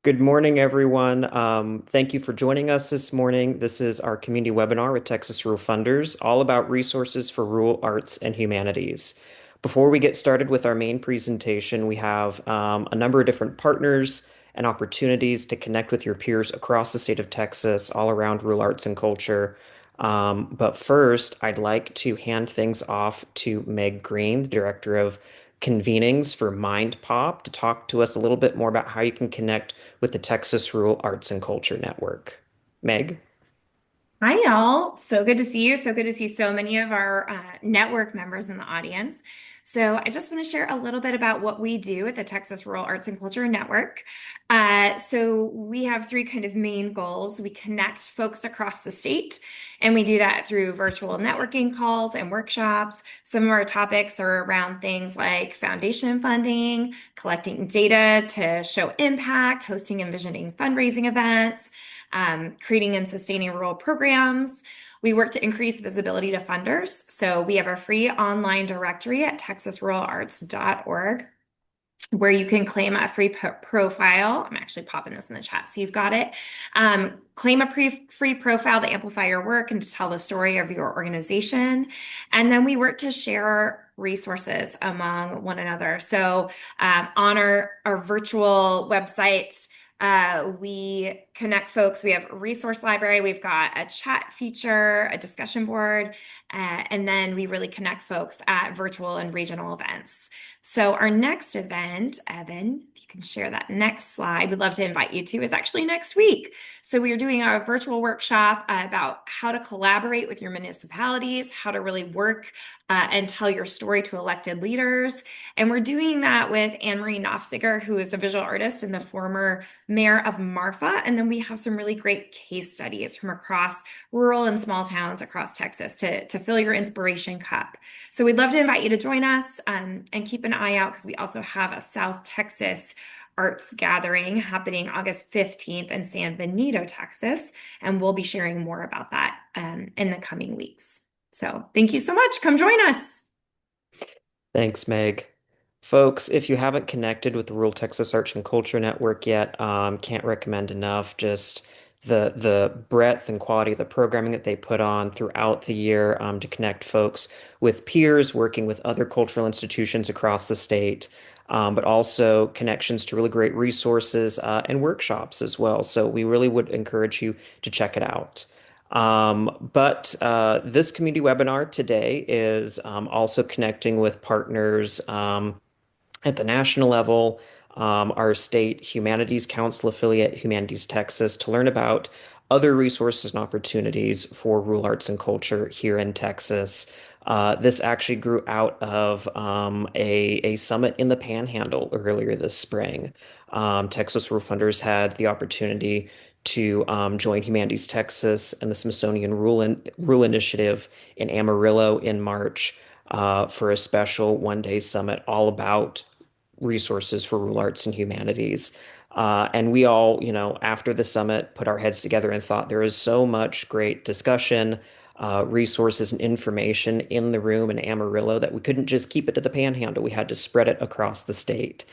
Good morning, everyone. Thank you for joining us this morning. This is our community webinar with Texas Rural Funders, all about resources for rural arts and humanities. Before we get started with our main presentation, we have a number of different partners and opportunities to connect with your peers across the state of Texas, all around rural arts and culture. But first, I'd like to hand things off to Meg Green, the Director of Convenings for Mind Pop, to talk to us a little bit more about how you can connect with the Texas Rural Arts and Culture Network. Meg? Hi, y'all. So good to see you. So good to see so many of our network members in the audience. So, I just want to share a little bit about what we do at the Texas Rural Arts and Culture Network. We have three kind of main goals. We connect folks across the state, and we do that through virtual networking calls and workshops. Some of our topics are around things like foundation funding, collecting data to show impact, hosting and visioning fundraising events, creating and sustaining rural programs. We work to increase visibility to funders. So we have a free online directory at texasruralarts.org where you can claim a free profile. I'm actually popping this in the chat so you've got it. Claim a free profile to amplify your work and to tell the story of your organization. And then we work to share resources among one another. So on our virtual website, we connect folks. We have a resource library. We've got a chat feature, a discussion board, and then we really connect folks at virtual and regional events. So our next event, Evan, if you can share that next slide, we'd love to invite you to, is actually next week. So we are doing a virtual workshop about how to collaborate with your municipalities, how to really work and tell your story to elected leaders. And we're doing that with Anne-Marie Nofziger, who is a visual artist and the former mayor of Marfa. And then we have some really great case studies from across rural and small towns across Texas to fill your inspiration cup. So we'd love to invite you to join us and keep an eye out because we also have a South Texas arts gathering happening August 15th in San Benito, Texas. And we'll be sharing more about that in the coming weeks. So thank you so much. Come join us. Thanks, Meg. Folks, if you haven't connected with the Rural Texas Arts and Culture Network yet, can't recommend enough. Just the breadth and quality of the programming that they put on throughout the year to connect folks with peers, working with other cultural institutions across the state, but also connections to really great resources and workshops as well. So we really would encourage you to check it out. But this community webinar today is also connecting with partners at the national level, our state Humanities Council affiliate, Humanities Texas, to learn about other resources and opportunities for rural arts and culture here in Texas. This actually grew out of a summit in the Panhandle earlier this spring. Texas Rural Funders had the opportunity to join Humanities Texas and the Smithsonian Rural Initiative in Amarillo in March for a special one-day summit all about resources for rural arts and humanities. And we all, after the summit, put our heads together and thought there is so much great discussion, resources, and information in the room in Amarillo that we couldn't just keep it to the Panhandle. We had to spread it across the state.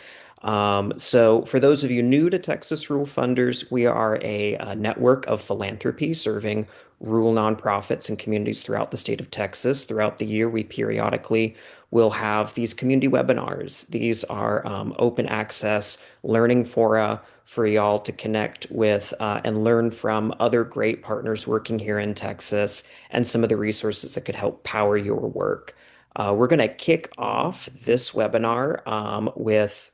So, for those of you new to Texas Rural Funders, we are a network of philanthropy serving rural nonprofits and communities throughout the state of Texas. Throughout the year, we periodically will have these community webinars. These are open access learning fora for y'all to connect with and learn from other great partners working here in Texas and some of the resources that could help power your work. We're going to kick off this webinar with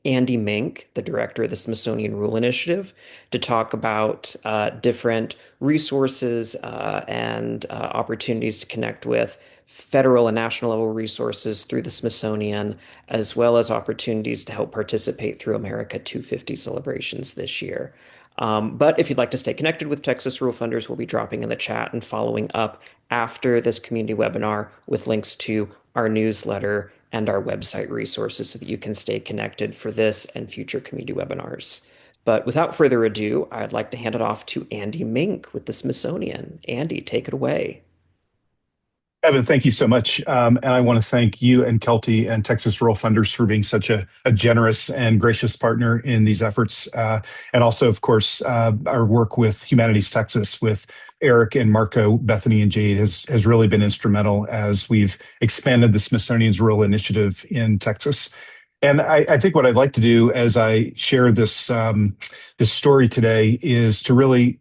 Andy Mink, the director of the Smithsonian Rule Initiative, to talk about different resources and opportunities to connect with federal and national level resources through the Smithsonian, as well as opportunities to help participate through America 250 celebrations this year. But if you'd like to stay connected with Texas Rural Funders, we'll be dropping in the chat and following up after this community webinar with links to our newsletter and our website resources so that you can stay connected for this and future community webinars. But without further ado, I'd like to hand it off to Andy Mink with the Smithsonian. Andy, take it away. Evan, thank you so much. And I want to thank you and Kelty and Texas Rural Funders for being such a generous and gracious partner in these efforts. And also, of course, our work with Humanities Texas with Eric and Marco, Bethany, and Jade has really been instrumental as we've expanded the Smithsonian's Rural Initiative in Texas. And I think what I'd like to do as I share this story today is to really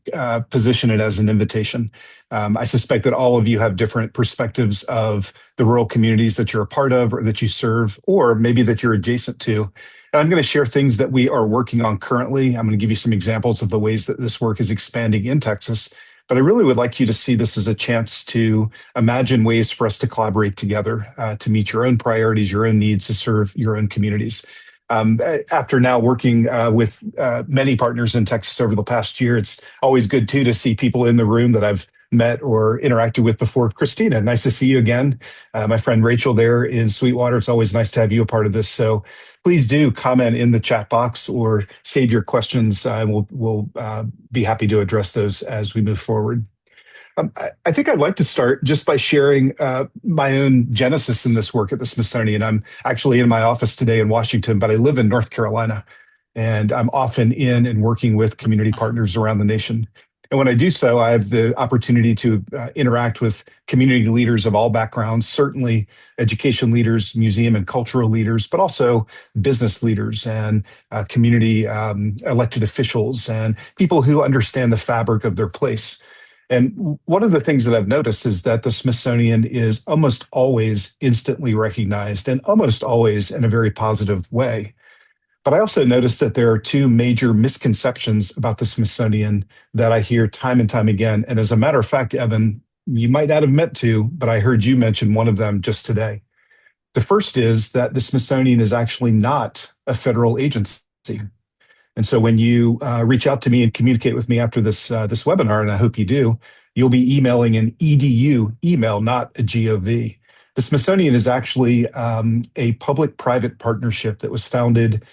position it as an invitation. I suspect that all of you have different perspectives of the rural communities that you're a part of or that you serve, or maybe that you're adjacent to. And I'm going to share things that we are working on currently. I'm going to give you some examples of the ways that this work is expanding in Texas. But I really would like you to see this as a chance to imagine ways for us to collaborate together to meet your own priorities, your own needs, to serve your own communities. After now working with many partners in Texas over the past year, it's always good too to see people in the room that I've met or interacted with before. Christina, nice to see you again. My friend Rachel there in Sweetwater. It's always nice to have you a part of this. So please do comment in the chat box or save your questions. We'll be happy to address those as we move forward. I think I'd like to start just by sharing my own genesis in this work at the Smithsonian. I'm actually in my office today in Washington, but I live in North Carolina, and I'm often in and working with community partners around the nation. And when I do so, I have the opportunity to interact with community leaders of all backgrounds, certainly education leaders, museum and cultural leaders, but also business leaders and community elected officials and people who understand the fabric of their place. And one of the things that I've noticed is that the Smithsonian is almost always instantly recognized and almost always in a very positive way. But I also noticed that there are two major misconceptions about the Smithsonian that I hear time and time again. And as a matter of fact, Evan, you might not have meant to, but I heard you mention one of them just today. The first is that the Smithsonian is actually not a federal agency. And so when you reach out to me and communicate with me after this webinar, and I hope you do, you'll be emailing an EDU email, not a GOV. The Smithsonian is actually a public-private partnership that was founded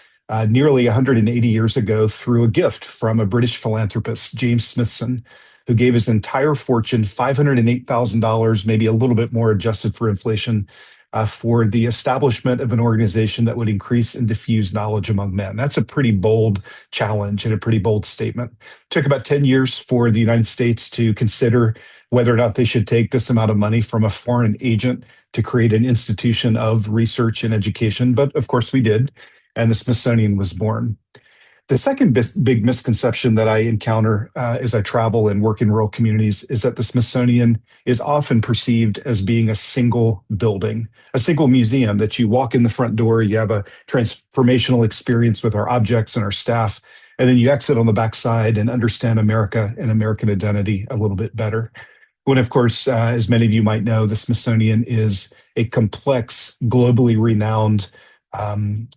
nearly 180 years ago through a gift from a British philanthropist, James Smithson, who gave his entire fortune, $508,000, maybe a little bit more adjusted for inflation, for the establishment of an organization that would increase and diffuse knowledge among men. That's a pretty bold challenge and a pretty bold statement. It took about 10 years for the United States to consider whether or not they should take this amount of money from a foreign agent to create an institution of research and education. But of course we did, and the Smithsonian was born. The second big misconception that I encounter as I travel and work in rural communities is that the Smithsonian is often perceived as being a single building, a single museum that you walk in the front door, you have a transformational experience with our objects and our staff, and then you exit on the backside and understand America and American identity a little bit better. When, of course, as many of you might know, the Smithsonian is a complex, globally renowned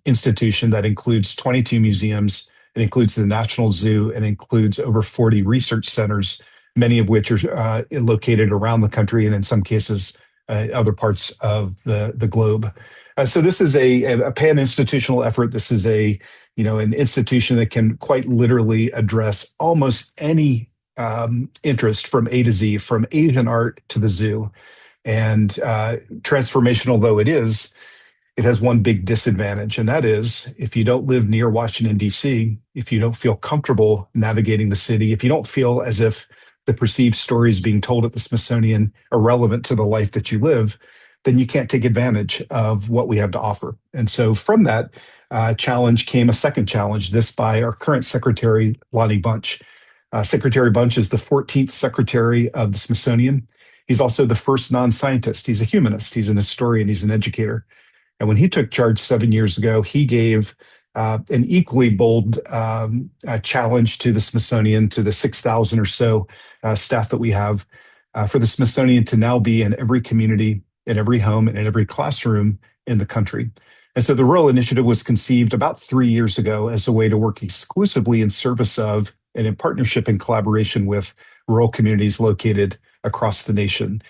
institution that includes 22 museums. It includes the National Zoo and includes over 40 research centers, many of which are located around the country and in some cases, other parts of the globe. So this is a pan-institutional effort. This is an institution that can quite literally address almost any interest from A to Z, from Asian art to the zoo. And transformational though it is, it has one big disadvantage, and that is if you don't live near Washington, D.C., if you don't feel comfortable navigating the city, if you don't feel as if the perceived stories being told at the Smithsonian are relevant to the life that you live, then you can't take advantage of what we have to offer. And so from that challenge came a second challenge, this by our current secretary, Lonnie Bunch. Secretary Bunch is the 14th secretary of the Smithsonian. He's also the first non-scientist. He's a humanist. He's an historian. He's an educator. And when he took charge 7 years ago, he gave an equally bold challenge to the Smithsonian, to the 6,000 or so staff that we have, for the Smithsonian to now be in every community, in every home, and in every classroom in the country. And so the Rural Initiative was conceived about 3 years ago as a way to work exclusively in service of and in partnership and collaboration with rural communities located across the nation,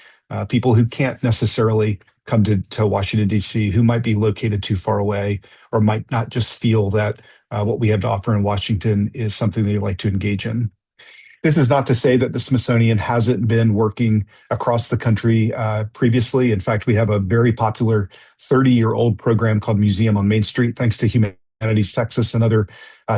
people who can't necessarily come to Washington, D.C., who might be located too far away or might not just feel that what we have to offer in Washington is something they'd like to engage in. This is not to say that the Smithsonian hasn't been working across the country previously. In fact, we have a very popular 30-year-old program called Museum on Main Street. Thanks to Humanities Texas and other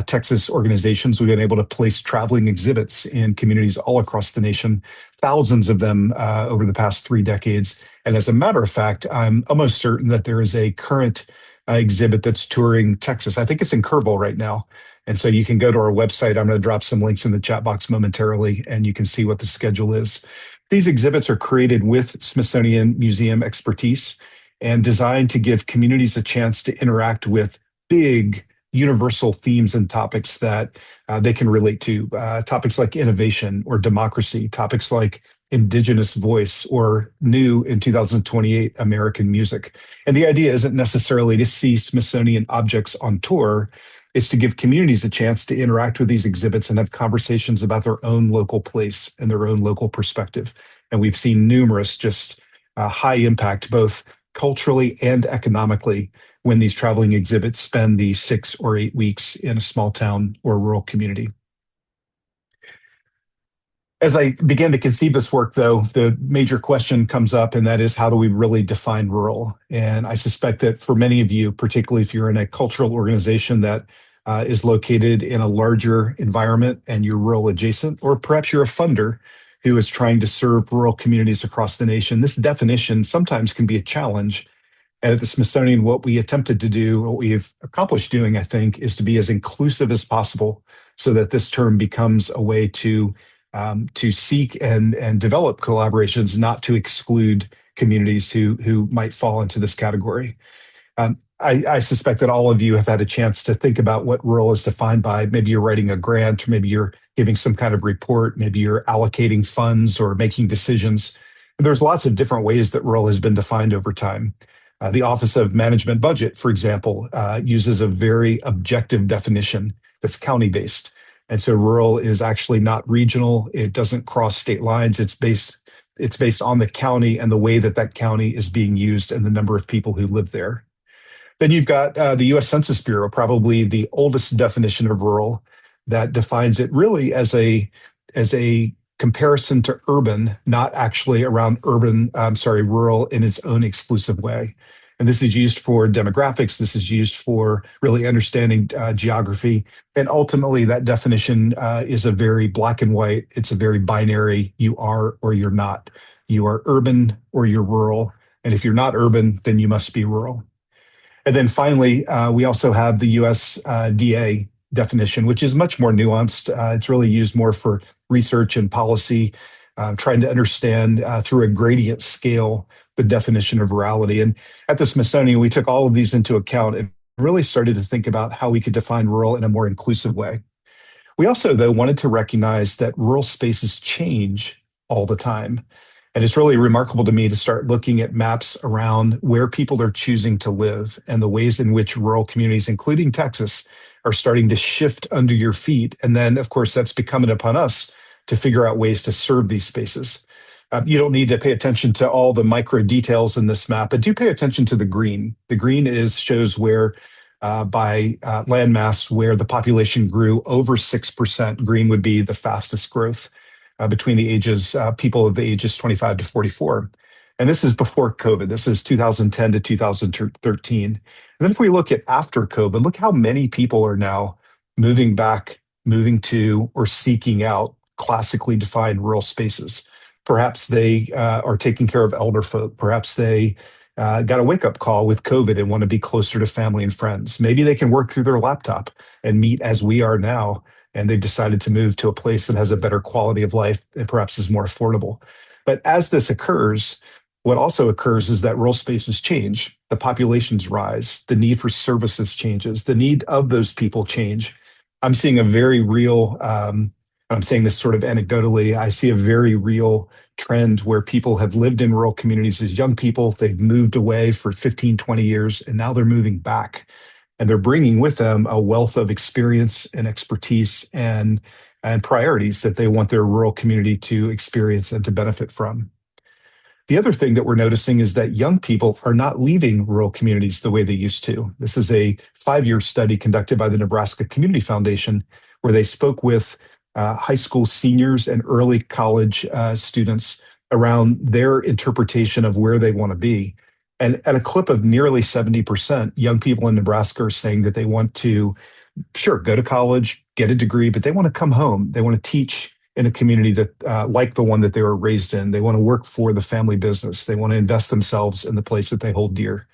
Texas organizations, we've been able to place traveling exhibits in communities all across the nation, thousands of them over the past 3 decades. And as a matter of fact, I'm almost certain that there is a current exhibit that's touring Texas. I think it's in Kerrville right now. And so you can go to our website. I'm going to drop some links in the chat box momentarily, and you can see what the schedule is. These exhibits are created with Smithsonian Museum expertise and designed to give communities a chance to interact with big universal themes and topics that they can relate to. Topics like innovation or democracy, topics like indigenous voice or new in 2028 American music. And the idea isn't necessarily to see Smithsonian objects on tour. It's to give communities a chance to interact with these exhibits and have conversations about their own local place and their own local perspective. And we've seen numerous just high impact, both culturally and economically, when these traveling exhibits spend the 6 or 8 weeks in a small town or rural community. As I began to conceive this work, though, the major question comes up, and that is, how do we really define rural? And I suspect that for many of you, particularly if you're in a cultural organization that is located in a larger environment and you're rural adjacent, or perhaps you're a funder who is trying to serve rural communities across the nation, this definition sometimes can be a challenge. And at the Smithsonian, what we attempted to do, what we've accomplished doing, I think, is to be as inclusive as possible so that this term becomes a way to seek and develop collaborations, not to exclude communities who might fall into this category. I suspect that all of you have had a chance to think about what rural is defined by. Maybe you're writing a grant, or maybe you're giving some kind of report, maybe you're allocating funds or making decisions. There's lots of different ways that rural has been defined over time. The Office of Management Budget, for example, uses a very objective definition that's county-based. And so rural is actually not regional. It doesn't cross state lines. It's based on the county and the way that that county is being used and the number of people who live there. Then you've got the U.S. Census Bureau, probably the oldest definition of rural, that defines it really as a comparison to urban, not actually around rural in its own exclusive way. And this is used for demographics. This is used for really understanding geography. And ultimately, that definition is a very black and white. It's a very binary. You are or you're not. You are urban or you're rural. And if you're not urban, then you must be rural. And then finally, we also have the USDA definition, which is much more nuanced. It's really used more for research and policy, trying to understand through a gradient scale the definition of rurality. And at the Smithsonian, we took all of these into account and really started to think about how we could define rural in a more inclusive way. We also, though, wanted to recognize that rural spaces change all the time. And it's really remarkable to me to start looking at maps around where people are choosing to live and the ways in which rural communities, including Texas, are starting to shift under your feet. And then, of course, that's becoming upon us to figure out ways to serve these spaces. You don't need to pay attention to all the micro details in this map, but do pay attention to the green. The green shows where by landmass where the population grew over 6%. Green would be the fastest growth between the ages, people of the ages 25 to 44. And this is before COVID. This is 2010 to 2013. And then if we look at after COVID, look how many people are now moving to, or seeking out classically defined rural spaces. Perhaps they are taking care of elder folk. Perhaps they got a wake-up call with COVID and want to be closer to family and friends. Maybe they can work through their laptop and meet as we are now, and they've decided to move to a place that has a better quality of life and perhaps is more affordable. But as this occurs, what also occurs is that rural spaces change. The populations rise. The need for services changes. The need of those people change. I'm seeing a very real, I'm saying this sort of anecdotally, I see a very real trend where people have lived in rural communities as young people. They've moved away for 15, 20 years, and now they're moving back. And they're bringing with them a wealth of experience and expertise and priorities that they want their rural community to experience and to benefit from. The other thing that we're noticing is that young people are not leaving rural communities the way they used to. This is a 5-year study conducted by the Nebraska Community Foundation, where they spoke with high school seniors and early college students around their interpretation of where they want to be. And at a clip of nearly 70%, young people in Nebraska are saying that they want to, sure, go to college, get a degree, but they want to come home. They want to teach in a community that like the one that they were raised in. They want to work for the family business. They want to invest themselves in the place that they hold dear.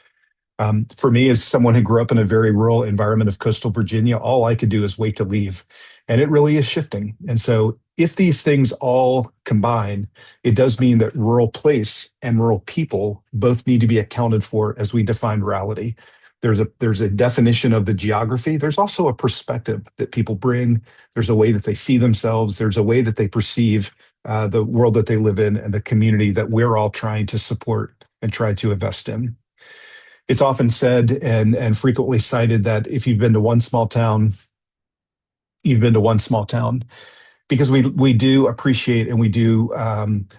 For me, as someone who grew up in a very rural environment of coastal Virginia, all I could do is wait to leave. And it really is shifting. And so, if these things all combine, it does mean that rural place and rural people both need to be accounted for as we define rurality. There's a definition of the geography. There's also a perspective that people bring. There's a way that they see themselves. There's a way that they perceive the world that they live in and the community that we're all trying to support and try to invest in. It's often said and frequently cited that if you've been to one small town, you've been to one small town, because we do appreciate and we do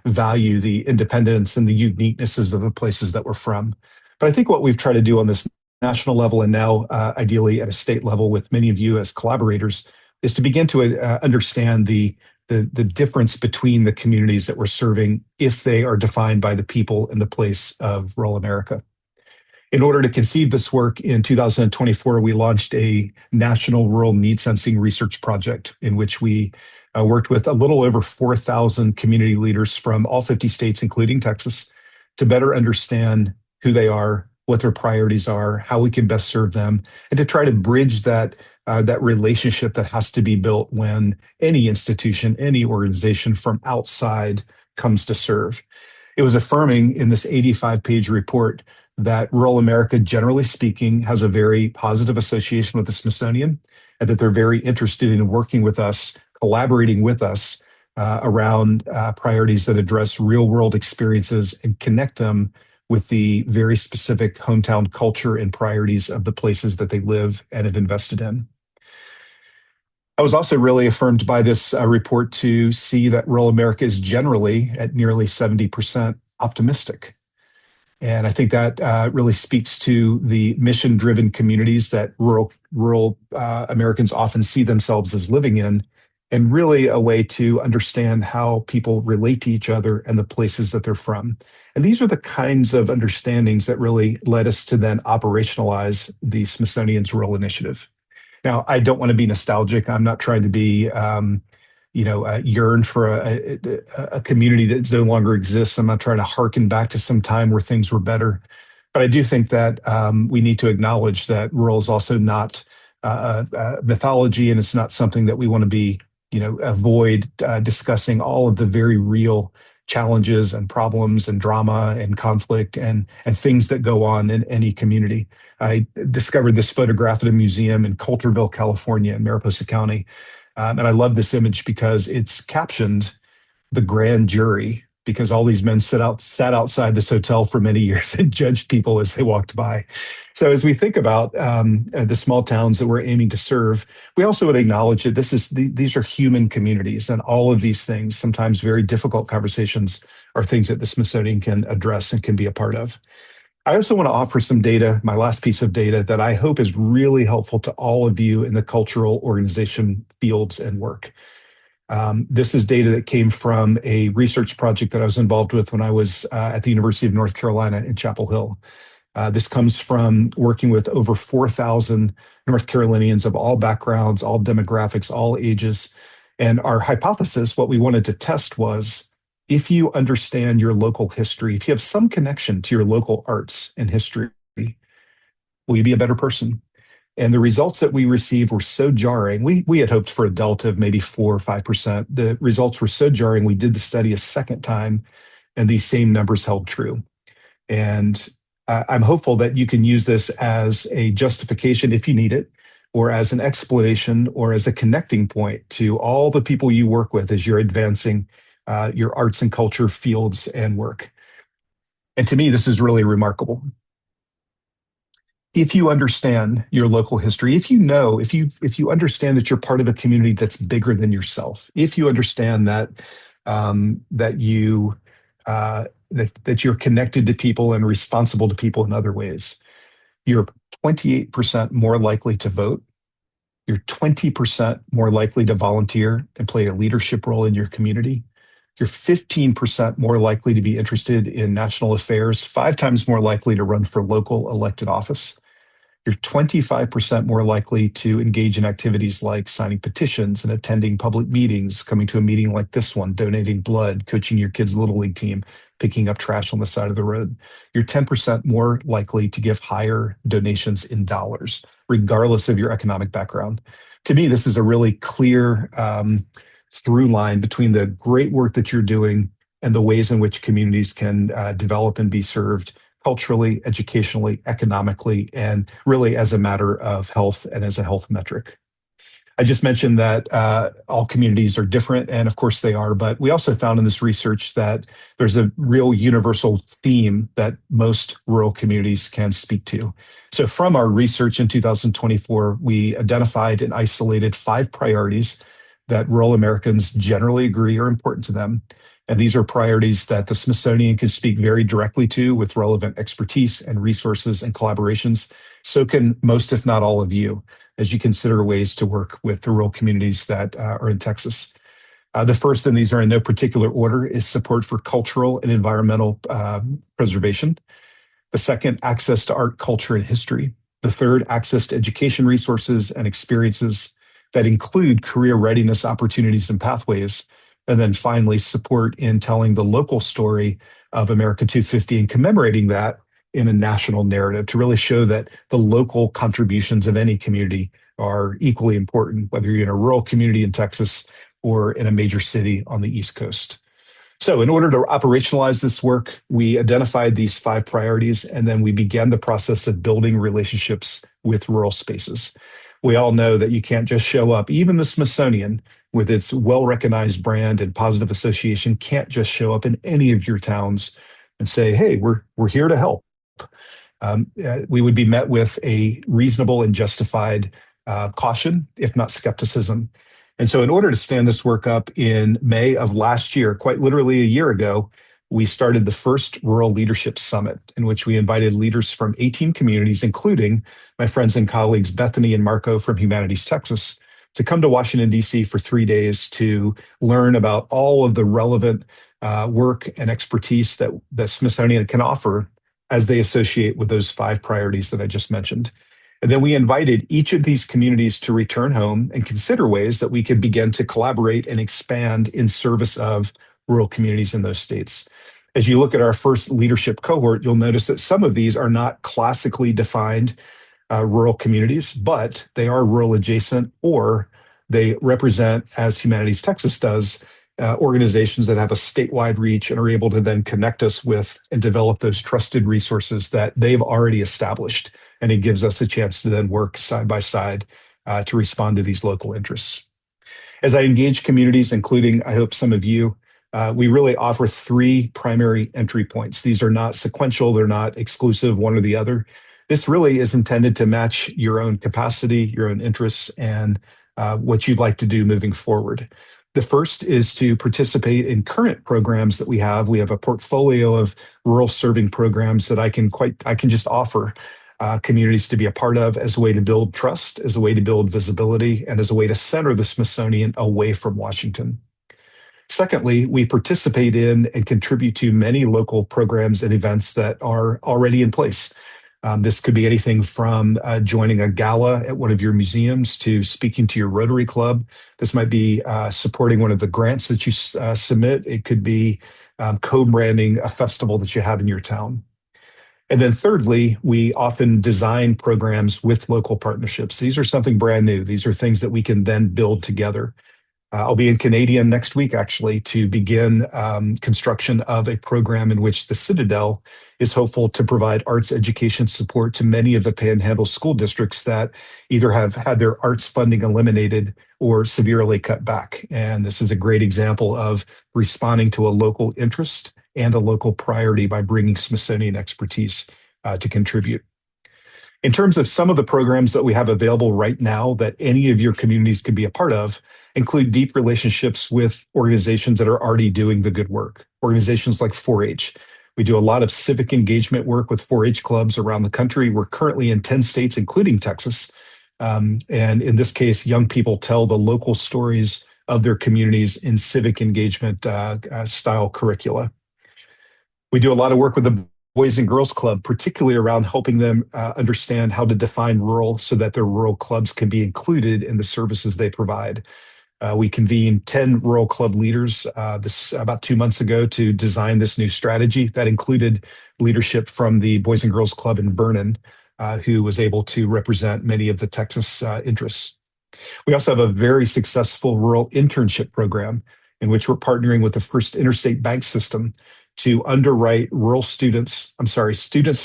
value the independence and the uniquenesses of the places that we're from. But I think what we've tried to do on this national level and now ideally at a state level with many of you as collaborators is to begin to understand the difference between the communities that we're serving if they are defined by the people and the place of rural America. In order to conceive this work in 2024, we launched a national rural need sensing research project in which we worked with a little over 4,000 community leaders from all 50 states, including Texas, to better understand who they are, what their priorities are, how we can best serve them, and to try to bridge that relationship that has to be built when any institution, any organization from outside comes to serve. It was affirming in this 85-page report that rural America, generally speaking, has a very positive association with the Smithsonian, and that they're very interested in working with us, collaborating with us around priorities that address real-world experiences and connect them with the very specific hometown culture and priorities of the places that they live and have invested in. I was also really affirmed by this report to see that rural America is generally at nearly 70% optimistic. And I think that really speaks to the mission-driven communities that rural Americans often see themselves as living in, and really a way to understand how people relate to each other and the places that they're from. And these are the kinds of understandings that really led us to then operationalize the Smithsonian's Rural Initiative. Now, I don't want to be nostalgic. I'm not trying to be yearn for a community that no longer exists. I'm not trying to harken back to some time where things were better. But I do think that we need to acknowledge that rural is also not mythology, and it's not something that we want to be, avoid discussing all of the very real challenges and problems and drama and conflict and things that go on in any community. I discovered this photograph at a museum in Coulterville, California, in Mariposa County. And I love this image because it's captioned the grand jury, because all these men sat outside this hotel for many years and judged people as they walked by. So as we think about the small towns that we're aiming to serve, we also would acknowledge that these are human communities, and all of these things, sometimes very difficult conversations, are things that the Smithsonian can address and can be a part of. I also want to offer some data, my last piece of data, that I hope is really helpful to all of you in the cultural organization fields and work. This is data that came from a research project that I was involved with when I was at the University of North Carolina in Chapel Hill. This comes from working with over 4,000 North Carolinians of all backgrounds, all demographics, all ages. And our hypothesis, what we wanted to test was, if you understand your local history, if you have some connection to your local arts and history, will you be a better person? And the results that we received were so jarring. We had hoped for a delta of maybe 4 or 5%. The results were so jarring, we did the study a second time, and these same numbers held true. And I'm hopeful that you can use this as a justification if you need it, or as an explanation, or as a connecting point to all the people you work with as you're advancing your arts and culture fields and work. And to me, this is really remarkable. If you understand your local history, if you understand that you're part of a community that's bigger than yourself, if you understand that you're connected to people and responsible to people in other ways, you're 28% more likely to vote You're 20% more likely to volunteer and play a leadership role in your community. You're 15% more likely to be interested in national affairs, 5 times more likely to run for local elected office. You're 25% more likely to engage in activities like signing petitions and attending public meetings, coming to a meeting like this one, donating blood, coaching your kids' Little League team, picking up trash on the side of the road. You're 10% more likely to give higher donations in dollars, regardless of your economic background. To me, this is a really clear through line between the great work that you're doing and the ways in which communities can develop and be served culturally, educationally, economically, and really as a matter of health and as a health metric. I just mentioned that all communities are different, and of course they are, but we also found in this research that there's a real universal theme that most rural communities can speak to. So from our research in 2024, we identified and isolated 5 priorities that rural Americans generally agree are important to them. And these are priorities that the Smithsonian can speak very directly to with relevant expertise and resources and collaborations. So can most, if not all of you, as you consider ways to work with the rural communities that are in Texas. The first, and these are in no particular order, is support for cultural and environmental preservation. The second, access to art, culture, and history. The third, access to education resources and experiences that include career readiness opportunities and pathways. And then finally, support in telling the local story of America 250 and commemorating that in a national narrative to really show that the local contributions of any community are equally important, whether you're in a rural community in Texas or in a major city on the East Coast. So in order to operationalize this work, we identified these 5 priorities, and then we began the process of building relationships with rural spaces. We all know that you can't just show up. Even the Smithsonian, with its well-recognized brand and positive association, can't just show up in any of your towns and say, hey, we're here to help. We would be met with a reasonable and justified caution, if not skepticism. And so in order to stand this work up in May of last year, quite literally a year ago, we started the first Rural Leadership Summit, in which we invited leaders from 18 communities, including my friends and colleagues Bethany and Marco from Humanities Texas, to come to Washington, D.C. for 3 days to learn about all of the relevant work and expertise that the Smithsonian can offer as they associate with those 5 priorities that I just mentioned. And then we invited each of these communities to return home and consider ways that we could begin to collaborate and expand in service of rural communities in those states. As you look at our first leadership cohort, you'll notice that some of these are not classically defined rural communities, but they are rural adjacent, or they represent, as Humanities Texas does, organizations that have a statewide reach and are able to then connect us with and develop those trusted resources that they've already established. And it gives us a chance to then work side by side to respond to these local interests. As I engage communities, including, I hope, some of you, we really offer 3 primary entry points. These are not sequential, they're not exclusive, one or the other. This really is intended to match your own capacity, your own interests, and what you'd like to do moving forward. The first is to participate in current programs that we have. We have a portfolio of rural serving programs that I can just offer communities to be a part of as a way to build trust, as a way to build visibility, and as a way to center the Smithsonian away from Washington. Secondly, we participate in and contribute to many local programs and events that are already in place. This could be anything from joining a gala at one of your museums to speaking to your Rotary Club. This might be supporting one of the grants that you submit. It could be co-branding a festival that you have in your town. And then thirdly, we often design programs with local partnerships. These are something brand new. These are things that we can then build together. I'll be in Canadian next week, actually, to begin construction of a program in which the Citadel is hopeful to provide arts education support to many of the Panhandle school districts that either have had their arts funding eliminated or severely cut back. And this is a great example of responding to a local interest and a local priority by bringing Smithsonian expertise to contribute. In terms of some of the programs that we have available right now that any of your communities can be a part of, include deep relationships with organizations that are already doing the good work. Organizations like 4-H. We do a lot of civic engagement work with 4-H clubs around the country. We're currently in 10 states, including Texas, And in this case, young people tell the local stories of their communities in civic engagement style curricula. We do a lot of work with the Boys and Girls Club, particularly around helping them understand how to define rural so that their rural clubs can be included in the services they provide. We convened 10 rural club leaders this about 2 months ago to design this new strategy that included leadership from the Boys and Girls Club in Vernon, who was able to represent many of the Texas interests. We also have a very successful rural internship program in which we're partnering with the First Interstate Bank System to underwrite students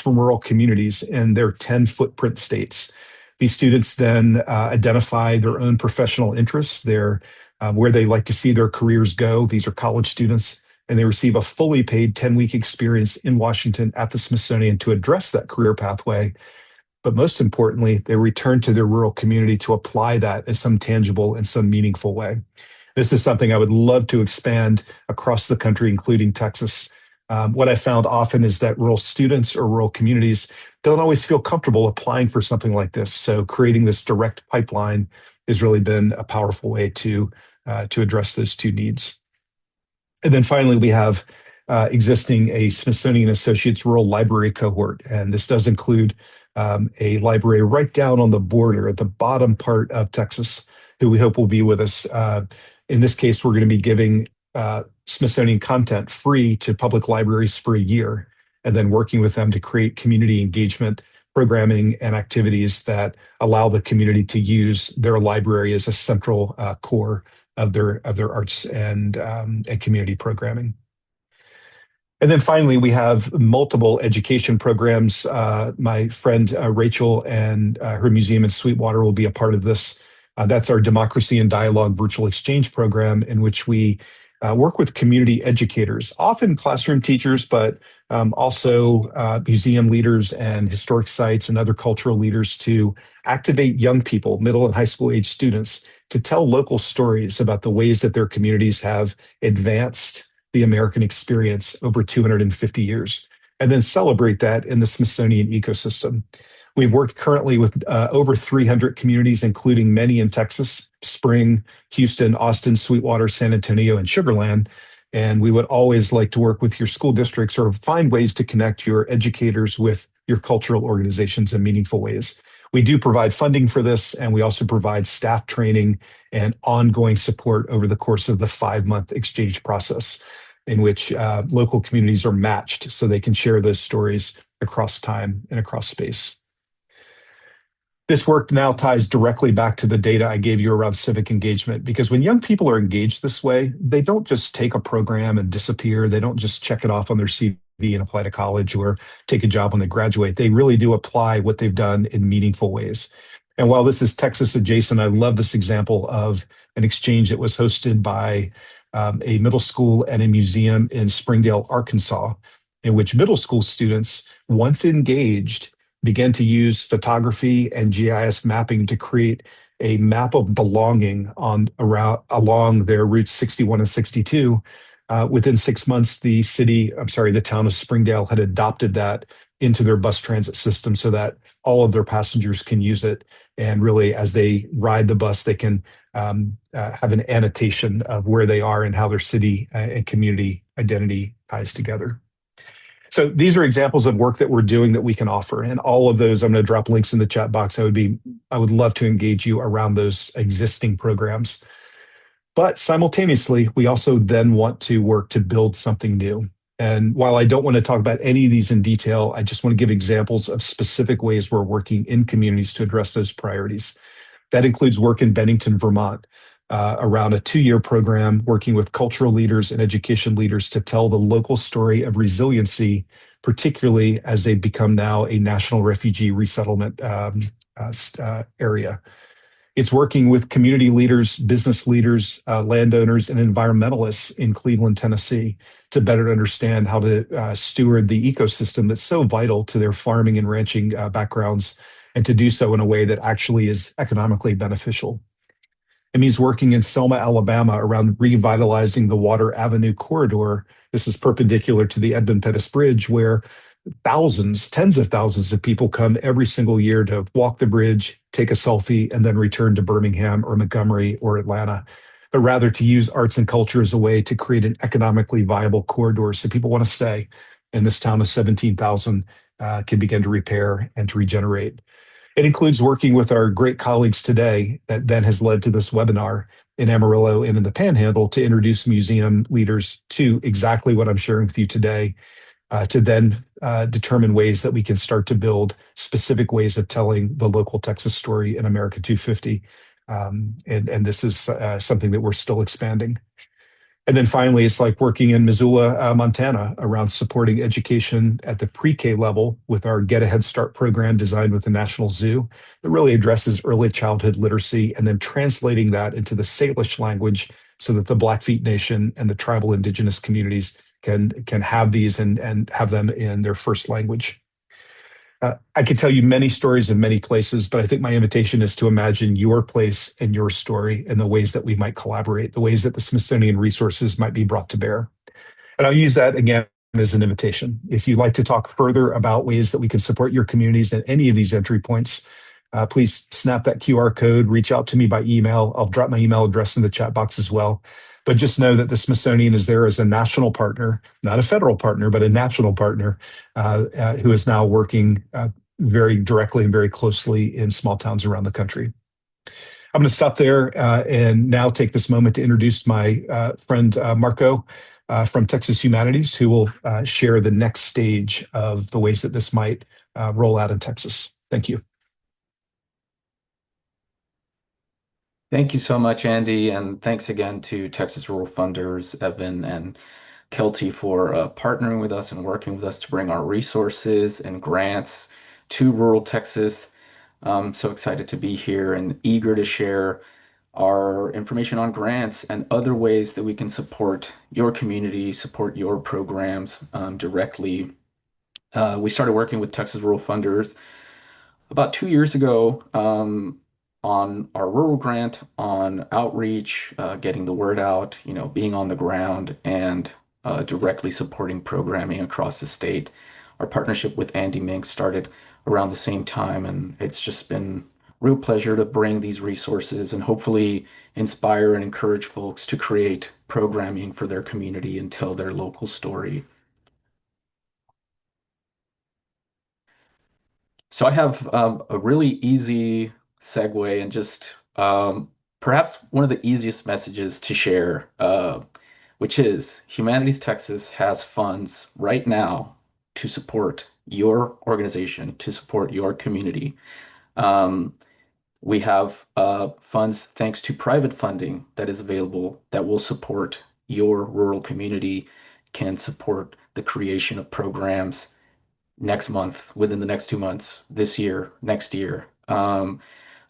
from rural communities in their 10 footprint states. These students then identify their own professional interests, where they like to see their careers go. These are college students, and they receive a fully paid 10-week experience in Washington at the Smithsonian to address that career pathway. But most importantly, they return to their rural community to apply that in some tangible and some meaningful way. This is something I would love to expand across the country, including Texas. What I found often is that rural students or rural communities don't always feel comfortable applying for something like this. So creating this direct pipeline has really been a powerful way to address those two needs. And then finally, we have existing a Smithsonian Associates Rural Library cohort. And this does include a library right down on the border at the bottom part of Texas, who we hope will be with us. In this case, we're going to be giving Smithsonian content free to public libraries for a year, and then working with them to create community engagement programming and activities that allow the community to use their library as a central core of their arts and community programming. And then finally, we have multiple education programs. My friend Rachel and her museum in Sweetwater will be a part of this. That's our Democracy and Dialogue Virtual Exchange program, in which we work with community educators, often classroom teachers, but also museum leaders and historic sites and other cultural leaders to activate young people, middle and high school age students, to tell local stories about the ways that their communities have advanced the American experience over 250 years, and then celebrate that in the Smithsonian ecosystem. We've worked currently with over 300 communities, including many in Texas, Spring, Houston, Austin, Sweetwater, San Antonio, and Sugar Land. And we would always like to work with your school districts or find ways to connect your educators with your cultural organizations in meaningful ways. We do provide funding for this, and we also provide staff training and ongoing support over the course of the 5-month exchange process, in which local communities are matched so they can share those stories across time and across space. This work now ties directly back to the data I gave you around civic engagement, because when young people are engaged this way, they don't just take a program and disappear. They don't just check it off on their CV and apply to college or take a job when they graduate. They really do apply what they've done in meaningful ways. And while this is Texas adjacent, I love this example of an exchange that was hosted by a middle school and a museum in Springdale, Arkansas, in which middle school students, once engaged, began to use photography and GIS mapping to create a map of belonging along their routes 61 and 62. Within 6 months, the town of Springdale had adopted that into their bus transit system so that all of their passengers can use it. And really, as they ride the bus, they can have an annotation of where they are and how their city and community identity ties together. So these are examples of work that we're doing that we can offer. And all of those, I'm going to drop links in the chat box. I would love to engage you around those existing programs. But simultaneously, we also then want to work to build something new. And while I don't want to talk about any of these in detail, I just want to give examples of specific ways we're working in communities to address those priorities. That includes work in Bennington, Vermont, around a 2-year program working with cultural leaders and education leaders to tell the local story of resiliency, particularly as they become now a national refugee resettlement area. It's working with community leaders, business leaders, landowners, and environmentalists in Cleveland, Tennessee, to better understand how to steward the ecosystem that's so vital to their farming and ranching backgrounds, and to do so in a way that actually is economically beneficial. It means working in Selma, Alabama, around revitalizing the Water Avenue corridor. This is perpendicular to the Edmund Pettus Bridge, where thousands, tens of thousands of people come every single year to walk the bridge, take a selfie, and then return to Birmingham or Montgomery or Atlanta, but rather to use arts and culture as a way to create an economically viable corridor so people want to stay. And this town of 17,000 can begin to repair and to regenerate. It includes working with our great colleagues today that then has led to this webinar in Amarillo and in the Panhandle to introduce museum leaders to exactly what I'm sharing with you today, to then determine ways that we can start to build specific ways of telling the local Texas story in America 250. And this is something that we're still expanding. And then finally, it's like working in Missoula, Montana, around supporting education at the pre-K level with our Get a Head Start program designed with the National Zoo that really addresses early childhood literacy and then translating that into the Salish language so that the Blackfeet Nation and the tribal indigenous communities can have these and have them in their first language. I could tell you many stories in many places, but I think my invitation is to imagine your place and your story and the ways that we might collaborate, the ways that the Smithsonian resources might be brought to bear. And I'll use that again as an invitation. If you'd like to talk further about ways that we can support your communities at any of these entry points, please snap that QR code, reach out to me by email. I'll drop my email address in the chat box as well. But just know that the Smithsonian is there as a national partner, not a federal partner, but a national partner who is now working very directly and very closely in small towns around the country. I'm going to stop there and now take this moment to introduce my friend Marco from Texas Humanities, who will share the next stage of the ways that this might roll out in Texas. Thank you. Thank you so much, Andy, and thanks again to Texas Rural Funders, Evan and Kelty, for partnering with us and working with us to bring our resources and grants to rural Texas. I'm so excited to be here and eager to share our information on grants and other ways that we can support your community, support your programs directly. We started working with Texas Rural Funders about 2 years ago on our rural grant, on outreach, getting the word out, being on the ground and directly supporting programming across the state. Our partnership with Andy Mink started around the same time, and it's just been real pleasure to bring these resources and hopefully inspire and encourage folks to create programming for their community and tell their local story. So I have a really easy segue and just perhaps one of the easiest messages to share, which is Humanities Texas has funds right now to support your organization, to support your community. Um, we have funds thanks to private funding that is available that will support your rural community, can support the creation of programs next month, within the next 2 months, this year, next year.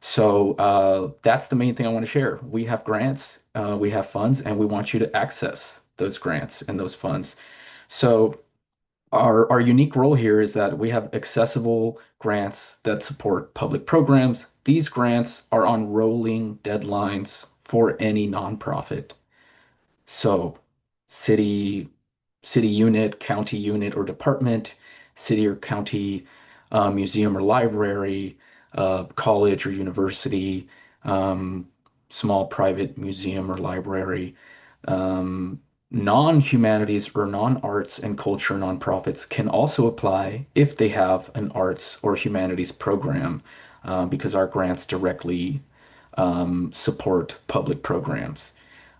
So that's the main thing I want to share. We have grants, we have funds, and we want you to access those grants and those funds. So our unique role here is that we have accessible grants that support public programs. These grants are on rolling deadlines for any nonprofit. So city unit, county unit or department, city or county museum or library, college or university, small private museum or library, um, non-humanities or non-arts and culture nonprofits can also apply if they have an arts or humanities program, because our grants directly support public programs.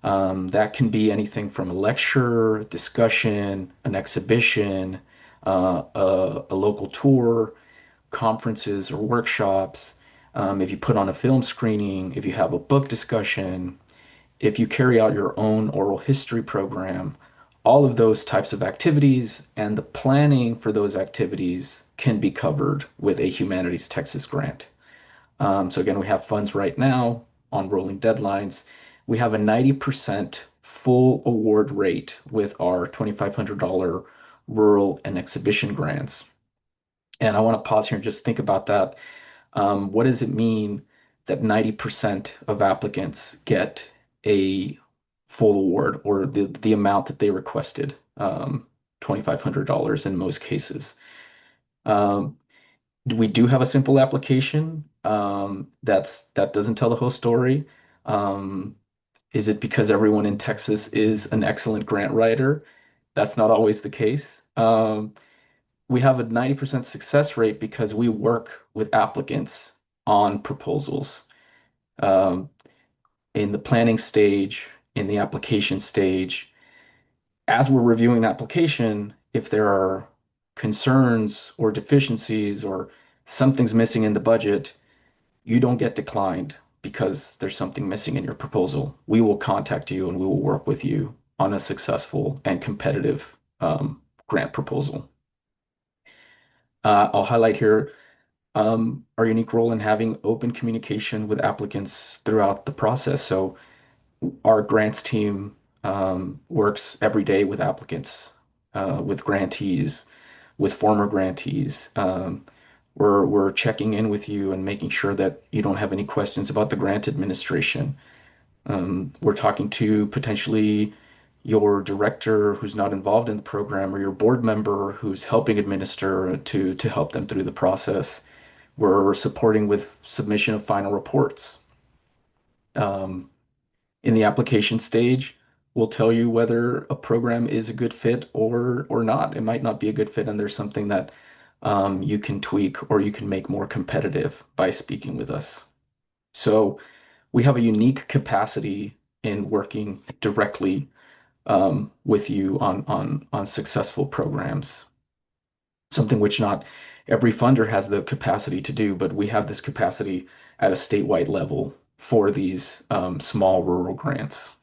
That can be anything from a lecture, discussion, an exhibition, a local tour, conferences or workshops. If you put on a film screening, if you have a book discussion, if you carry out your own oral history program, all of those types of activities and the planning for those activities can be covered with a Humanities Texas grant. So again, we have funds right now on rolling deadlines. We have a 90% full award rate with our $2,500 rural and exhibition grants. And I want to pause here and just think about that. What does it mean that 90% of applicants get a full award or the amount that they requested, $2,500 in most cases? Um, we do have a simple application that doesn't tell the whole story. Um, is it because everyone in Texas is an excellent grant writer? That's not always the case. We have a 90% success rate because we work with applicants on proposals um, in the planning stage, in the application stage. As we're reviewing the application, if there are concerns or deficiencies or something's missing in the budget, you don't get declined because there's something missing in your proposal. We will contact you and we will work with you on a successful and competitive grant proposal. I'll highlight here our unique role in having open communication with applicants throughout the process. So our grants team works every day with applicants, with grantees, with former grantees. We're checking in with you and making sure that you don't have any questions about the grant administration. We're talking to potentially your director who's not involved in the program or your board member who's helping administer to help them through the process. We're supporting with submission of final reports. Um, in the application stage, we'll tell you whether a program is a good fit or not. It might not be a good fit, and there's something that you can tweak or you can make more competitive by speaking with us. So we have a unique capacity in working directly with you on successful programs. Something which not every funder has the capacity to do, but we have this capacity at a statewide level for these small rural grants.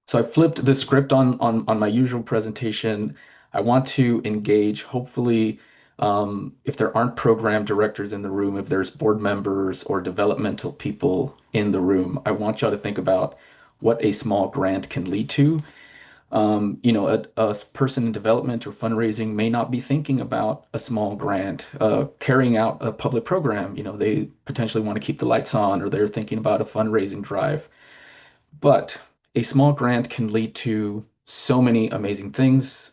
So I flipped the script on my usual presentation. I want to engage, hopefully, if there aren't program directors in the room, if there's board members or developmental people in the room, I want y'all to think about what a small grant can lead to. A person in development or fundraising may not be thinking about a small grant, carrying out a public program. They potentially want to keep the lights on, or they're thinking about a fundraising drive. But a small grant can lead to so many amazing things.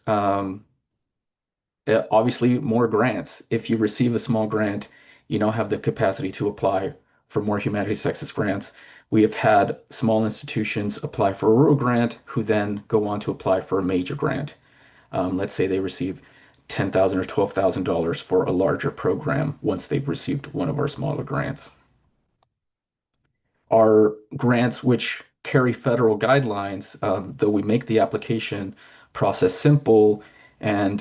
Obviously, more grants. If you receive a small grant, you now have the capacity to apply for more humanities Texas grants. We have had small institutions apply for a rural grant who then go on to apply for a major grant. Let's say they receive $10,000 or $12,000 for a larger program once they've received one of our smaller grants. Are grants which carry federal guidelines, though we make the application process simple and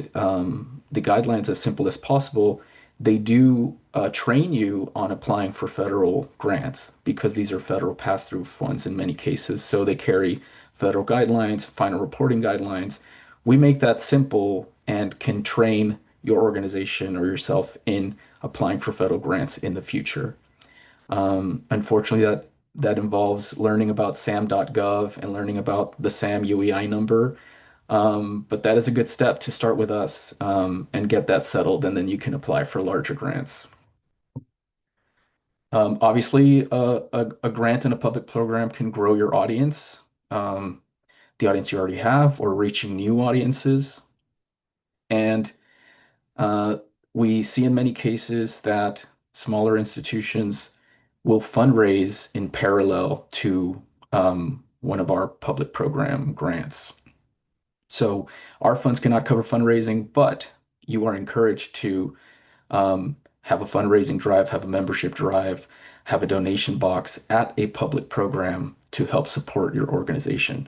the guidelines as simple as possible, they do train you on applying for federal grants because these are federal pass-through funds in many cases. So they carry federal guidelines, final reporting guidelines. We make that simple and can train your organization or yourself in applying for federal grants in the future. Unfortunately, that involves learning about sam.gov and learning about the SAM UEI number. But that is a good step to start with us and get that settled, and then you can apply for larger grants. Obviously, a grant in a public program can grow your audience, the audience you already have, or reaching new audiences. And uh, we see in many cases that smaller institutions will fundraise in parallel to one of our public program grants. So our funds cannot cover fundraising, but you are encouraged to have a fundraising drive, have a membership drive, have a donation box at a public program to help support your organization.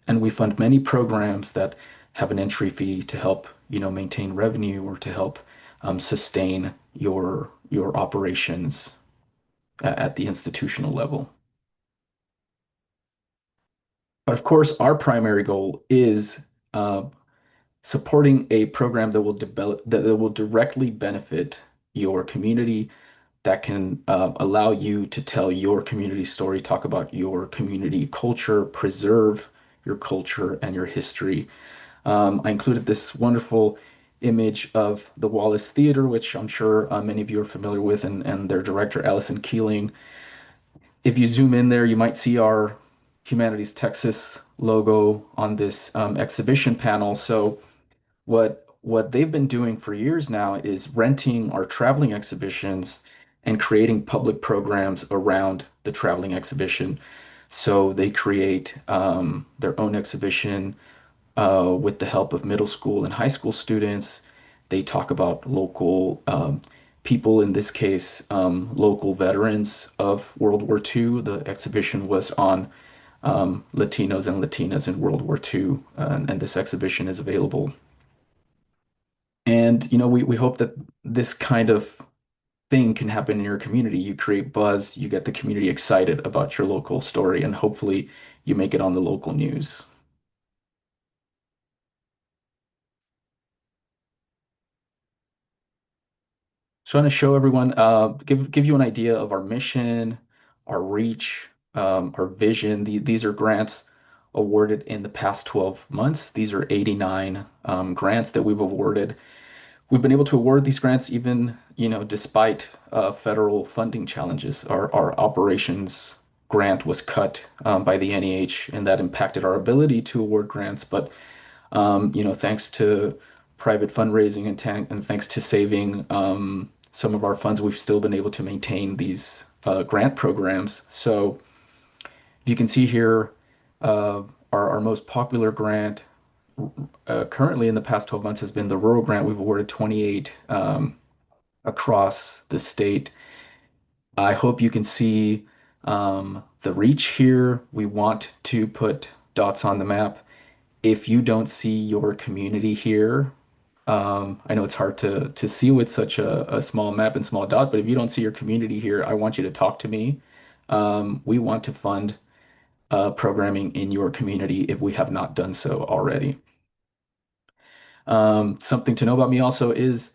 And we fund many programs that have an entry fee to help, maintain revenue or to help sustain your operations at the institutional level. But of course, our primary goal is uh, supporting a program that will develop that will directly benefit your community, that can allow you to tell your community story, talk about your community culture, preserve your culture and your history. I included this wonderful image of the Wallace Theater, which I'm sure many of you are familiar with, and their director, Allison Keeling. If you zoom in there, you might see our Humanities Texas logo on this exhibition panel. So what they've been doing for years now is renting our traveling exhibitions and creating public programs around the traveling exhibition. So they create their own exhibition with the help of middle school and high school students. They talk about local people, in this case, local veterans of World War II. The exhibition was on Latinos and Latinas in World War II, and this exhibition is available. And we hope that this kind of thing can happen in your community. You create buzz, you get the community excited about your local story, and hopefully you make it on the local news. So I want to show everyone, give you an idea of our mission, our reach, our vision. These are grants awarded in the past 12 months. These are 89 grants that we've awarded. We've been able to award these grants even, despite federal funding challenges. Our operations grant was cut by the NEH, and that impacted our ability to award grants. But thanks to private fundraising and thanks to saving some of our funds, we've still been able to maintain these grant programs. So if you can see here, our most popular grant currently in the past 12 months has been the rural grant. We've awarded 28 across the state. I hope you can see the reach here. We want to put dots on the map. If you don't see your community here, I know it's hard to see with such a small map and small dot, but if you don't see your community here, I want you to talk to me. We want to fund programming in your community if we have not done so already. Something to know about me also is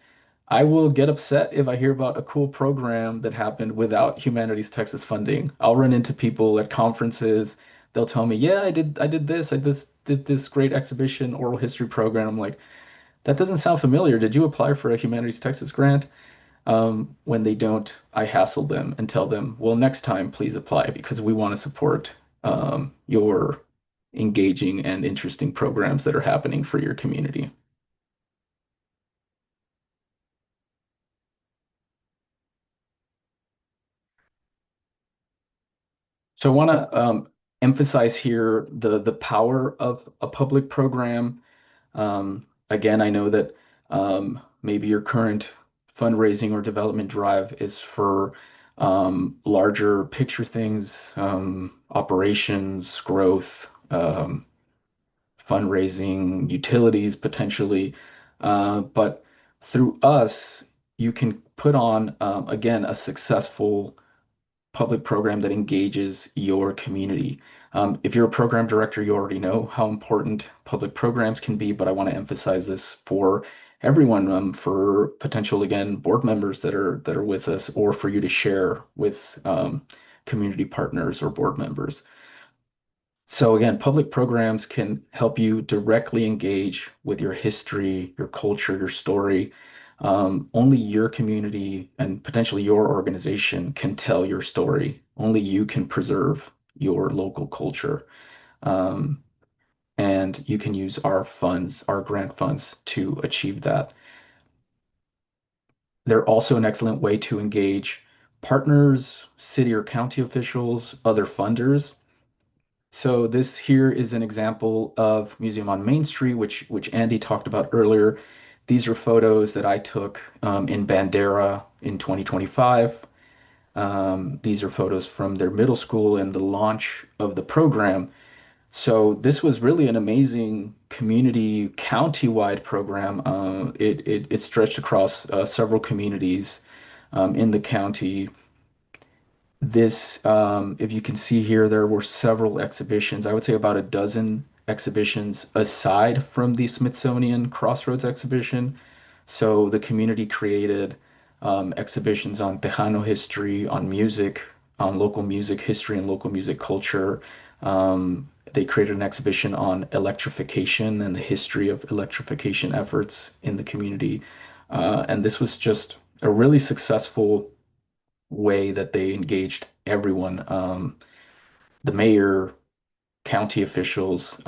I will get upset if I hear about a cool program that happened without Humanities Texas funding. I'll run into people at conferences. They'll tell me, "Yeah, I did this. did this great exhibition oral history program." I'm like, "That doesn't sound familiar. Did you apply for a Humanities Texas grant?" When they don't, I hassle them and tell them, "Well, next time, please apply because we want to support your engaging and interesting programs that are happening for your community." So I want to emphasize here the power of a public program. Again, I know that maybe your current fundraising or development drive is for larger picture things, operations, growth, fundraising, utilities potentially. But through us, you can put on, again, a successful public program that engages your community. If you're a program director, you already know how important public programs can be, but I want to emphasize this for everyone, for potential, again, board members that are with us, or for you to share with community partners or board members. So again, public programs can help you directly engage with your history, your culture, your story. Only your community and potentially your organization can tell your story. Only you can preserve your local culture. Um, and you can use our funds, our grant funds, to achieve that. They're also an excellent way to engage partners, city or county officials, other funders. So this here is an example of Museum on Main Street, which Andy talked about earlier. These are photos that I took in Bandera in 2025. These are photos from their middle school and the launch of the program. So this was really an amazing community county-wide program. It stretched across several communities in the county. This, if you can see here, there were several exhibitions. I would say about a dozen exhibitions aside from the Smithsonian Crossroads exhibition. So the community created exhibitions on Tejano history, on music, on local music history and local music culture. They created an exhibition on electrification and the history of electrification efforts in the community. And this was just a really successful way that they engaged everyone. The mayor, county officials,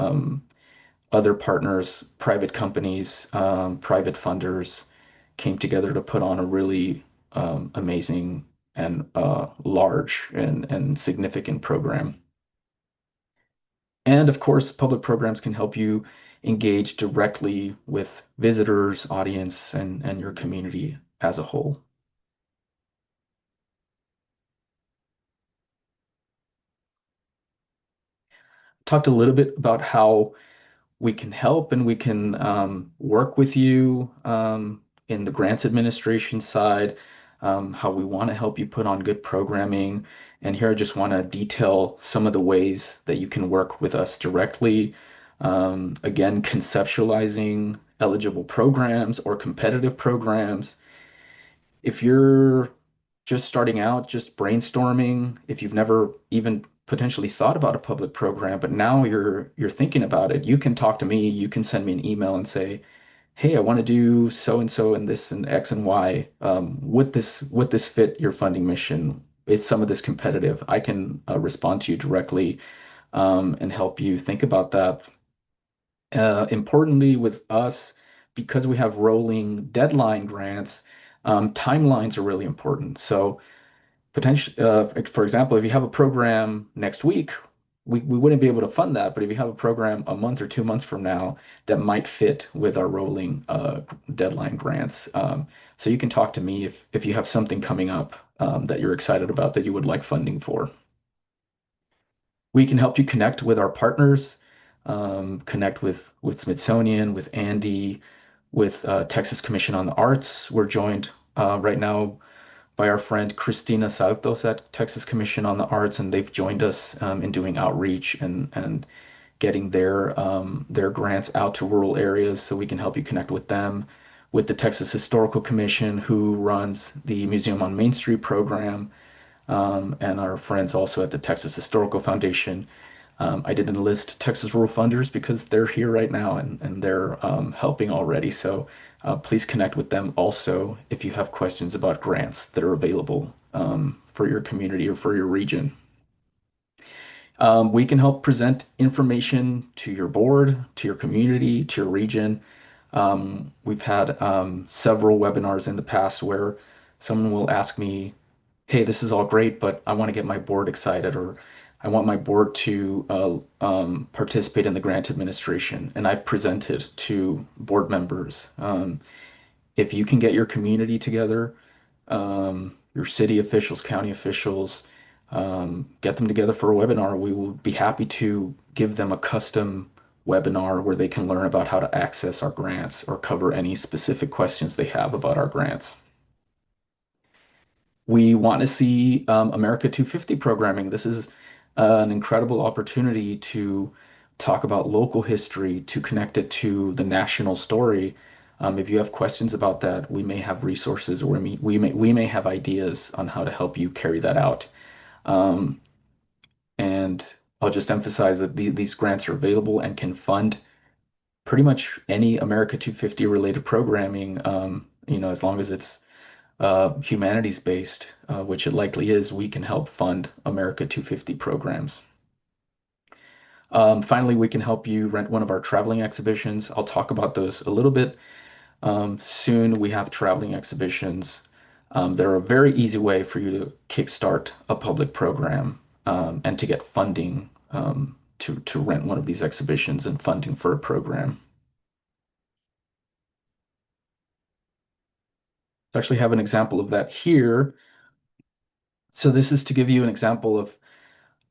other partners, private companies, private funders came together to put on a really amazing and large and significant program. And of course, public programs can help you engage directly with visitors, audience, and your community as a whole. Talked a little bit about how we can help and we can work with you in the grants administration side, how we want to help you put on good programming. And here I just want to detail some of the ways that you can work with us directly. Again, conceptualizing eligible programs or competitive programs. If you're just starting out, just brainstorming, if you've never even potentially thought about a public program, but now you're thinking about it, you can talk to me, you can send me an email and say, "Hey, I want to do so and this and X and Y. Would this fit your funding mission? Is some of this competitive?" I can respond to you directly and help you think about that. Importantly, with us, because we have rolling deadline grants, timelines are really important. So potentially, for example, if you have a program next week, we wouldn't be able to fund that. But if you have a program a month or 2 months from now that might fit with our rolling deadline grants, so you can talk to me if you have something coming up that you're excited about that you would like funding for. We can help you connect with our partners, connect with Smithsonian, with Andy, with Texas Commission on the Arts. We're joined right now by our friend Christina Saltos at Texas Commission on the Arts, and they've joined us in doing outreach and getting their grants out to rural areas, so we can help you connect with them. With the Texas Historical Commission, who runs the Museum on Main Street program, and our friends also at the Texas Historical Foundation. I didn't enlist Texas Rural Funders because they're here right now and they're helping already. So please connect with them also if you have questions about grants that are available for your community or for your region. We can help present information to your board, to your community, to your region. We've had several webinars in the past where someone will ask me, "Hey, this is all great, but I want to get my board excited," or "I want my board to participate in the grant administration." And I've presented to board members. If you can get your community together, your city officials, county officials, get them together for a webinar, we will be happy to give them a custom webinar where they can learn about how to access our grants or cover any specific questions they have about our grants. We want to see America 250 programming. This is an incredible opportunity to talk about local history, to connect it to the national story. If you have questions about that, we may have resources or we may have ideas on how to help you carry that out. Um, and I'll just emphasize that these grants are available and can fund pretty much any America 250 related programming, as long as it's humanities based, which it likely is, we can help fund America 250 programs. Finally, we can help you rent one of our traveling exhibitions. I'll talk about those a little bit. Soon we have traveling exhibitions. They're a very easy way for you to kickstart a public program and to get funding to rent one of these exhibitions and funding for a program. I actually have an example of that here. So this is to give you an example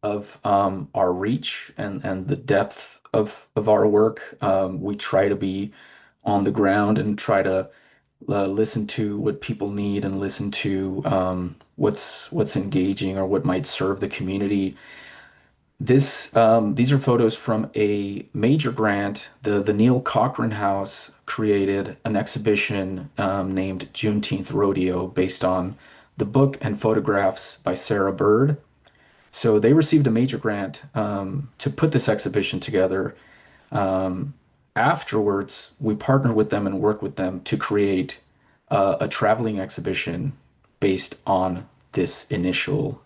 of our reach and the depth of our work. We try to be on the ground and try to listen to what people need and listen to what's engaging or what might serve the community. These are photos from a major grant. The Neil Cochran House created an exhibition named Juneteenth Rodeo based on the book and photographs by Sarah Bird. So they received a major grant to put this exhibition together. Um, Afterwards, we partnered with them and worked with them to create a traveling exhibition based on this initial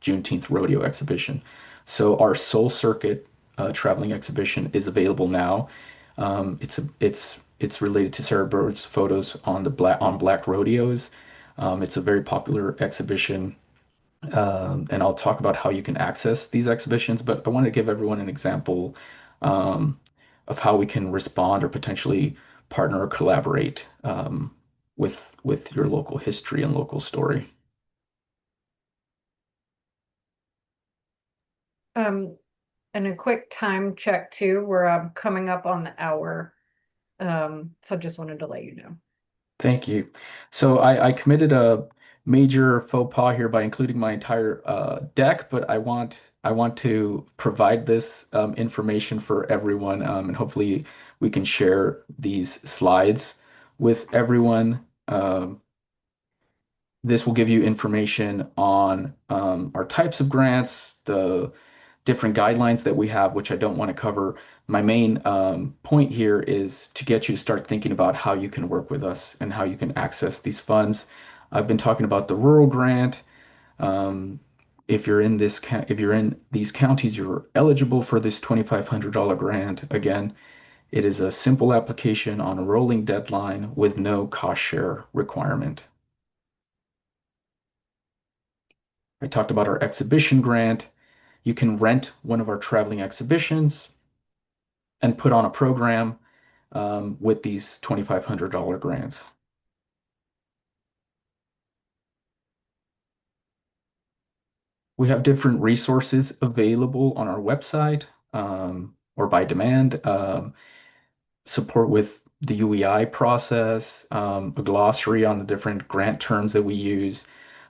Juneteenth rodeo exhibition. So our Soul Circuit traveling exhibition is available now. It's related to Sarah Bird's photos on the black rodeos. It's a very popular exhibition, and I'll talk about how you can access these exhibitions. But I want to give everyone an example um, of how we can respond or potentially partner or collaborate with your local history and local story. Um, and a quick time check too, where I'm coming up on the hour. So just wanted to let you know. Thank you. So I committed a major faux pas here by including my entire deck, but I want to provide this information for everyone, and hopefully we can share these slides with everyone. This will give you information on our types of grants, the different guidelines that we have, which I don't want to cover. My main point here is to get you to start thinking about how you can work with us and how you can access these funds. I've been talking about the rural grant. Um, if you're in these counties, you're eligible for this $2,500 grant. Again, it is a simple application on a rolling deadline with no cost share requirement. I talked about our exhibition grant. You can rent one of our traveling exhibitions and put on a program with these $2,500 grants. We have different resources available on our website or by demand. Support with the UEI process, a glossary on the different grant terms that we use,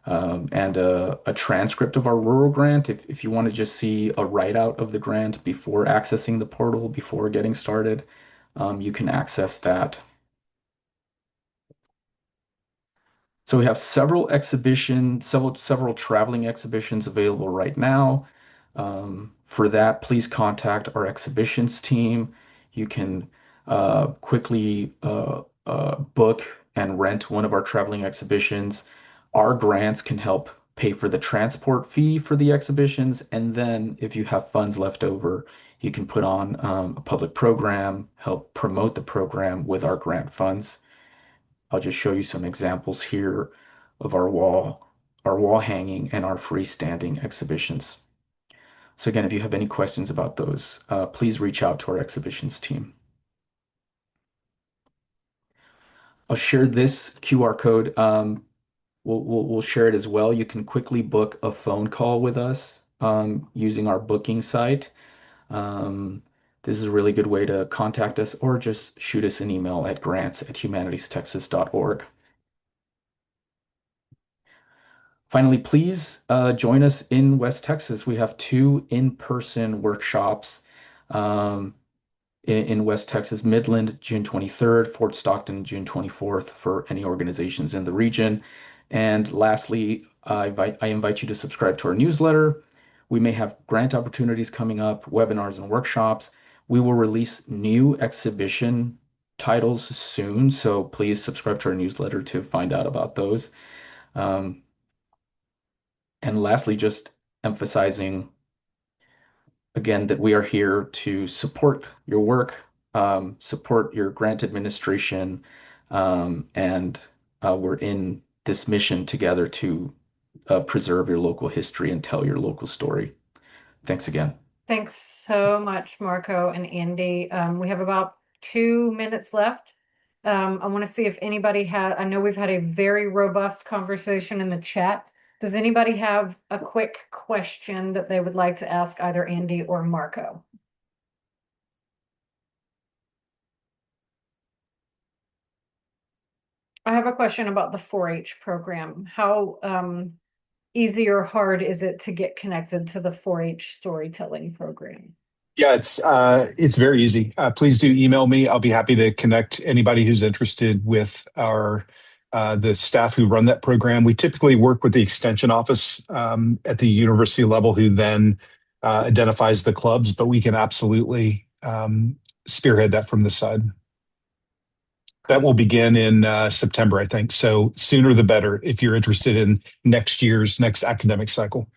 and a transcript of our rural grant. If you want to just see a write-out of the grant before accessing the portal, before getting started, you can access that. So we have several traveling exhibitions available right now. For that, please contact our exhibitions team. You can quickly book and rent one of our traveling exhibitions. Our grants can help pay for the transport fee for the exhibitions, and then if you have funds left over, you can put on a public program, help promote the program with our grant funds. I'll just show you some examples here of our wall hanging and our freestanding exhibitions. So again, if you have any questions about those, please reach out to our exhibitions team. I'll share this QR code. We'll share it as well. You can quickly book a phone call with us using our booking site. This is a really good way to contact us or just shoot us an email at grants@humanitiestexas.org. Finally, please join us in West Texas. We have 2 in-person workshops in West Texas, Midland, June 23rd, Fort Stockton, June 24th for any organizations in the region. And lastly, I invite you to subscribe to our newsletter. We may have grant opportunities coming up, webinars and workshops. We will release new exhibition titles soon, so please subscribe to our newsletter to find out about those. And lastly, just emphasizing again that we are here to support your work, support your grant administration, and we're in this mission together to preserve your local history and tell your local story. Thanks again. Thanks so much, Marco and Andy. We have about 2 minutes left. I want to see if anybody I know we've had a very robust conversation in the chat. Does anybody have a quick question that they would like to ask either Andy or Marco? I have a question about the 4-H program. How easy or hard is it to get connected to the 4-H storytelling program? Yeah, it's very easy. Please do email me. I'll be happy to connect anybody who's interested with the staff who run that program. We typically work with the extension office at the university level, who then identifies the clubs, but we can absolutely spearhead that from the side. That will begin in September, I think. So sooner the better if you're interested in next academic cycle.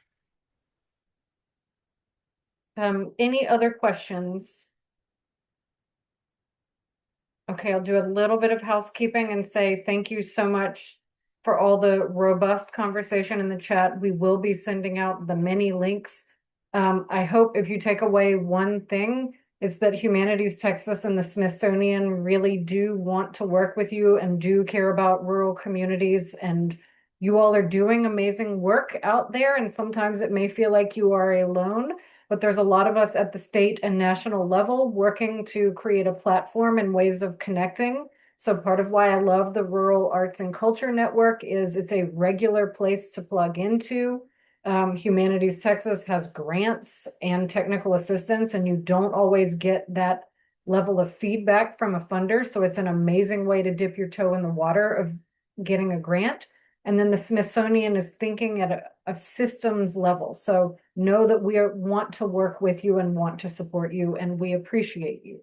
Any other questions? Okay, I'll do a little bit of housekeeping and say thank you so much for all the robust conversation in the chat. We will be sending out the many links. I hope if you take away one thing, it's that Humanities Texas and the Smithsonian really do want to work with you and do care about rural communities. And you all are doing amazing work out there. And sometimes it may feel like you are alone, but there's a lot of us at the state and national level working to create a platform and ways of connecting. So part of why I love the Rural Arts and Culture Network is it's a regular place to plug into. Humanities Texas has grants and technical assistance, and you don't always get that level of feedback from a funder. So it's an amazing way to dip your toe in the water of getting a grant. And then the Smithsonian is thinking at a systems level. So know that we want to work with you and want to support you, and we appreciate you.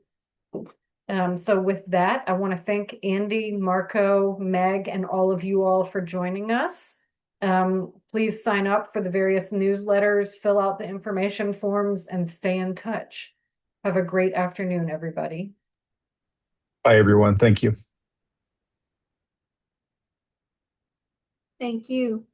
So with that, I want to thank Andy, Marco, Meg, and all of you all for joining us. Please sign up for the various newsletters, fill out the information forms, and stay in touch. Have a great afternoon, everybody. Bye, everyone. Thank you. Thank you.